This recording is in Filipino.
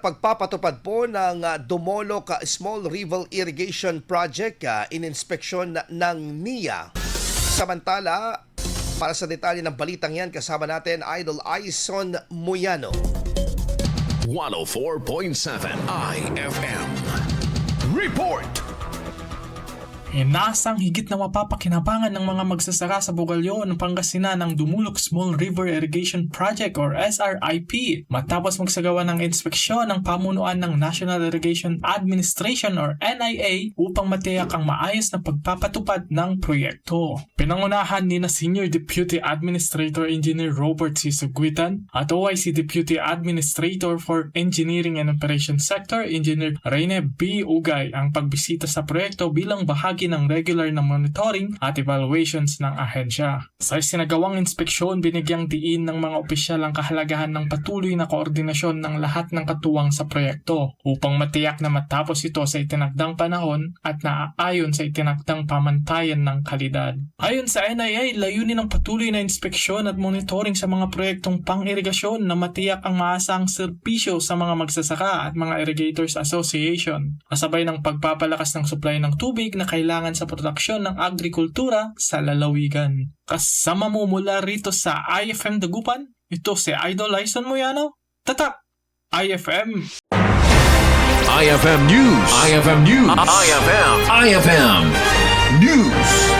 Pagpapatupad po ng Dumolok Small River Irrigation Project ininspeksyon ng NIA. Samantala, para sa detalye ng balitang yan, kasama natin Idol Aison Moyano. 104.7 IFM Report. Inaasang higit na mapapakinabangan ng mga magsasaka sa Bugalyon, Pangasinan ang Dumulok Small River Irrigation Project or SRIP matapos magsagawa ng inspeksyon ng pamunuan ng National Irrigation Administration or NIA upang matiyak ang maayos na pagpapatupad ng proyekto. Pinangunahan ni na Senior Deputy Administrator Engineer Robert C. Sugwitan at OIC Deputy Administrator for Engineering and Operations Sector Engineer Rene B. Ugay ang pagbisita sa proyekto bilang bahagi ng regular na monitoring at evaluations ng ahensya. Sa sinagawang inspeksyon, binigyang diin ng mga opisyal ang kahalagahan ng patuloy na koordinasyon ng lahat ng katuwang sa proyekto upang matiyak na matapos ito sa itinakdang panahon at naaayon sa itinakdang pamantayan ng kalidad. Ayon sa NIA, layunin ng patuloy na inspeksyon at monitoring sa mga proyektong pang-irigasyon na matiyak ang maasang serbisyo sa mga magsasaka at mga Irrigators Association, kasabay ng pagpapalakas ng supply ng tubig na kailangan sa produksyon ng agrikultura sa lalawigan. Kasama mo mula rito sa IFM Dagupan, ito si Idol Aison Moyano. Tatak! IFM! IFM News. IFM News. IFM News.